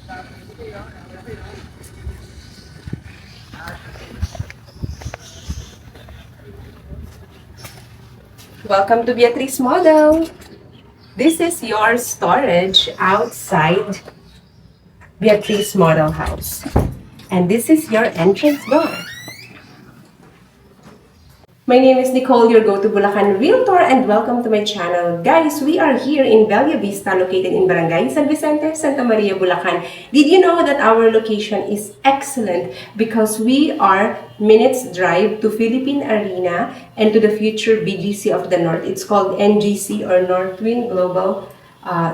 Welcome to Beatrice Model. This is your storage outside Beatrice Model House. And this is your entrance door. My name is Nicole, your go-to Bulacan Realtor, and welcome to my channel. Guys, we are here in Bella Vista, located in Barangay San Vicente, Santa Maria, Bulacan. Did you know that our location is excellent because we are minutes drive to Philippine Arena and to the future BGC of the North. It's called NGC or North Twin Global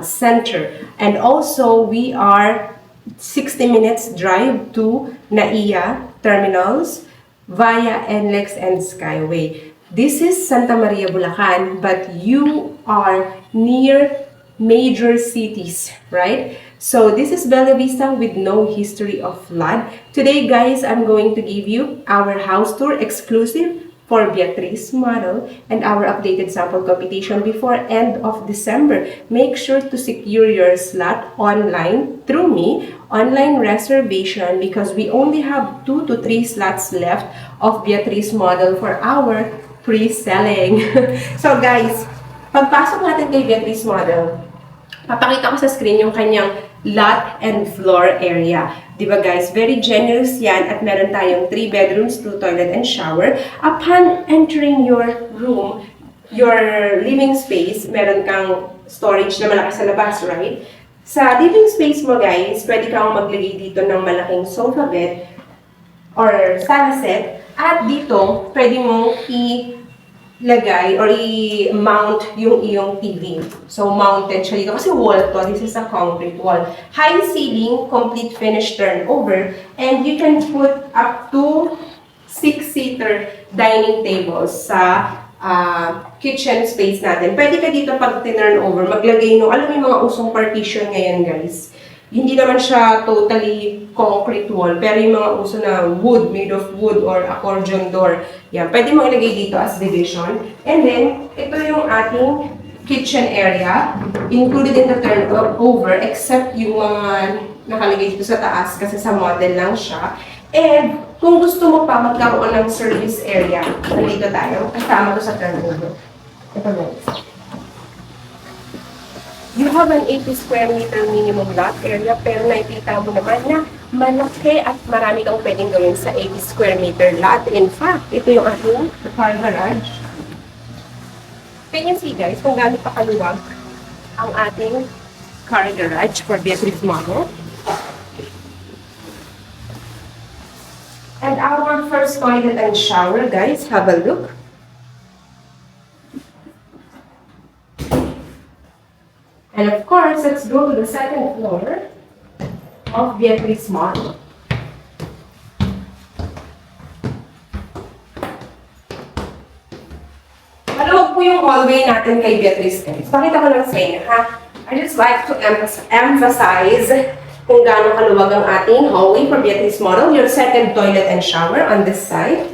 Center. And also, we are 60 minutes drive to NAIA terminals via NLEX and Skyway. This is Santa Maria, Bulacan, but you are near major cities, right? So this is Bella Vista with no history of flood. Today, guys, I'm going to give you our house tour exclusive for Beatrice Model and our updated sample computation before end of December. Make sure to secure your slot online through me, online reservation, because we only have 2 to 3 slots left of Beatrice Model for our pre-selling. So guys, pagpasok natin kay Beatrice Model, papakita ko sa screen yung kanyang lot and floor area. Diba guys, very generous yan at meron tayong 3 bedrooms, 2 toilet and shower. Upon entering your room, your living space, meron kang storage na malaki sa labas, right? Sa living space mo guys, pwede kang maglagay dito ng malaking sofa bed or sala set. At dito, pwede mong ilagay or i-mount yung iyong TV. So, mounted siya dito. Kasi wall to. This is a concrete wall. High ceiling, complete finish turnover. And you can put up to 6-seater dining tables sa kitchen space natin. Pwede ka dito pag tinurn over, maglagay no, alam mo yung mga usong partition ngayon guys. Hindi naman siya totally concrete wall, pero yung mga uso na wood, made of wood or accordion door. Yan, pwede mo ilagay dito as division. And then, ito yung ating kitchen area, included in the turnover, except yung mga nakalagay dito sa taas kasi sa model lang siya. And kung gusto mo pa magkaroon ng service area, nandito tayo, kasama to sa turnover. Ito guys. You have an 80 square meter minimum lot area, pero nakikita mo naman na malaki at marami kang pwedeng gawin sa 80 square meter lot. In fact, ito yung ating car garage. Can you see guys kung gaano pa kaluwag ang ating car garage for Beatrice Model. And our first toilet and shower, guys, have a look. And of course, let's go to the second floor of Beatrice Model. Maluwag po yung hallway natin kay Beatrice, guys. Pakita ko lang sa inyo, ha? I just like to emphasize kung gaano kaluwag ang ating hallway for Beatrice Model. Your second toilet and shower on this side.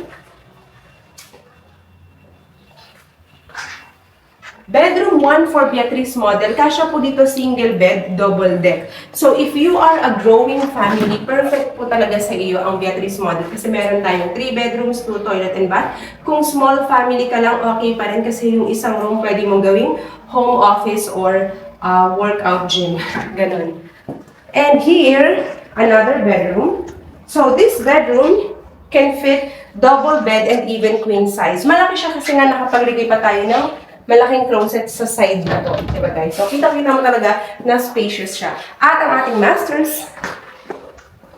Bedroom 1 for Beatrice Model. Kasya po dito single bed, double deck. So if you are a growing family, perfect po talaga sa iyo ang Beatrice Model. Kasi meron tayong 3 bedrooms, 2 toilet and bath. Kung small family ka lang, okay pa rin. Kasi yung isang room pwede mong gawing home office or workout gym. Ganon. And here, another bedroom. So this bedroom can fit double bed and even queen size. Malaki siya kasi nga nakapaglagay pa tayo ng malaking closet sa side na to. Diba guys? So, kita-kita mo talaga na spacious siya. At ang ating masters.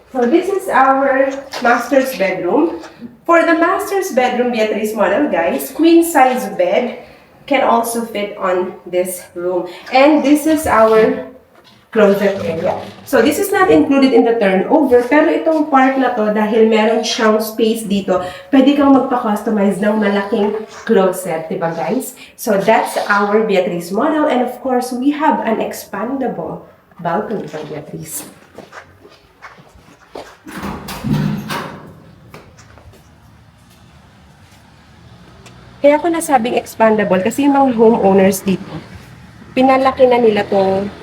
So, this is our master's bedroom. For the master's bedroom, Beatrice Model, guys, queen size bed can also fit on this room. And this is our closet area. So, this is not included in the turnover, pero itong part na to, dahil meron siyang space dito, pwede kang magpa-customize ng malaking closet, diba guys? So, that's our Beatrice Model, and of course, we have an expandable balcony for Beatrice. Kaya ako nasabing expandable kasi yung mga homeowners dito, pinalaki na nila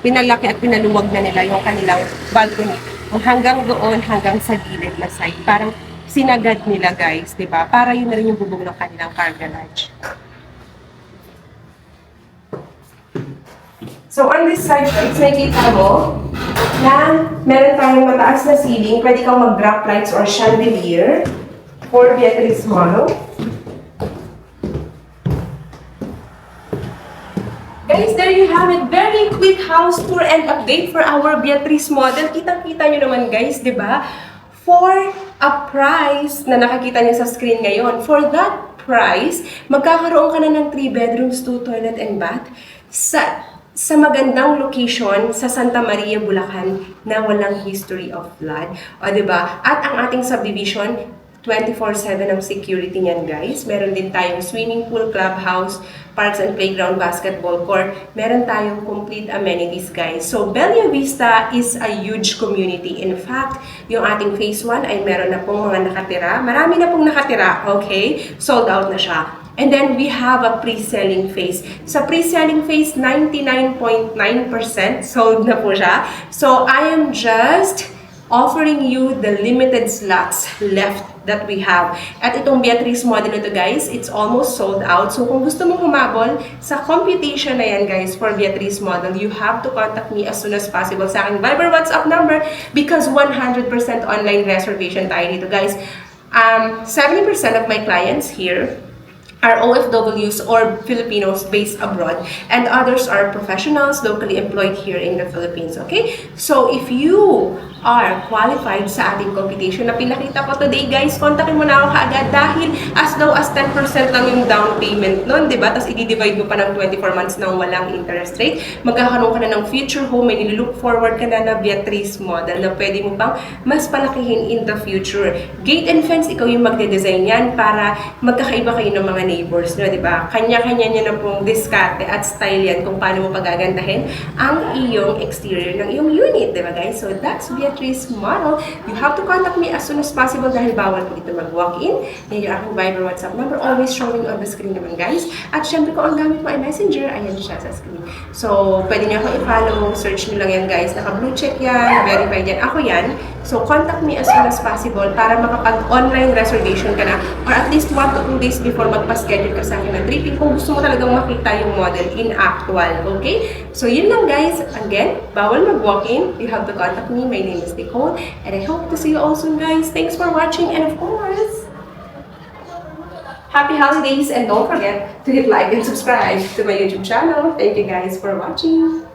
pinalaki at pinaluwag na nila yung kanilang balcony. Hanggang doon, hanggang sa gilid na side. Parang sinagad nila guys, di ba? Para yun na rin yung bubong ng kanilang car garage. So on this side guys, nakikita mo na meron tayong mataas na ceiling. Pwede kang mag-drop lights or chandelier for Beatrice model. Guys, there you have it. Very quick house tour and update for our Beatrice model. Kitang-kita nyo naman guys, di ba? For a price na nakakita nyo sa screen ngayon, for that price, magkakaroon ka na ng 3 bedrooms, 2 toilet and bath sa magandang location sa Santa Maria, Bulacan na walang history of flood. O, diba? At ang ating subdivision, 24/7 ang security niyan, guys. Meron din tayong swimming pool, clubhouse, parks and playground, basketball court. Meron tayong complete amenities, guys. So, Bella Vista is a huge community. In fact, yung ating phase 1 ay meron na pong mga nakatira. Marami na pong nakatira, okay? Sold out na siya. And then, we have a pre-selling phase. Sa pre-selling phase, 99.9% sold na po siya. So, I am just offering you the limited slots left that we have. At itong Beatrice model ito guys, it's almost sold out. So kung gusto mong humabol sa computation na yan guys for Beatrice model, you have to contact me as soon as possible sa aking Viber WhatsApp number because 100% online reservation tayo dito guys. 70% of my clients here are OFWs or Filipinos based abroad, and others are professionals locally employed here in the Philippines, okay? So, if you are qualified sa ating computation na pinakita ko today, guys, kontakin mo na ako kaagad dahil as low as 10% lang yung down payment nun, di ba? Tapos, i-divide mo pa ng 24 months ng walang interest rate. Magkakaroon ka na ng future home, may nilook forward ka na Beatrice model na pwede mo pang mas palakihin in the future. Gate and fence, ikaw yung magde-design yan para magkakaiba kayo ng mga neighbors, no, di ba? Kanya-kanya niya na pong diskarte at style yan kung paano mo pagagandahin ang iyong exterior ng iyong unit, di ba guys? So, that's Beatrice model. You have to contact me as soon as possible dahil bawal po dito mag-walk-in. Yan yung aking Viber WhatsApp number, always showing on the screen naman guys. At syempre kung ang gamit mo ay Messenger, ayan siya sa screen. So, pwede niyo ako i-follow, search niyo lang yan guys. Naka-blue check yan, verified yan. Ako yan. So, contact me as soon as possible para makapag-online reservation ka na or at least 1 to 2 days before magpa-schedule ka sa akin ng tripping kung gusto mo talagang makita yung model in actual, okay? So, yun lang guys. Again, bawal mag-walk-in. You have to contact me. My name is Nicole and I hope to see you all soon guys. Thanks for watching and of course, happy holidays and don't forget to hit like and subscribe to my YouTube channel. Thank you guys for watching.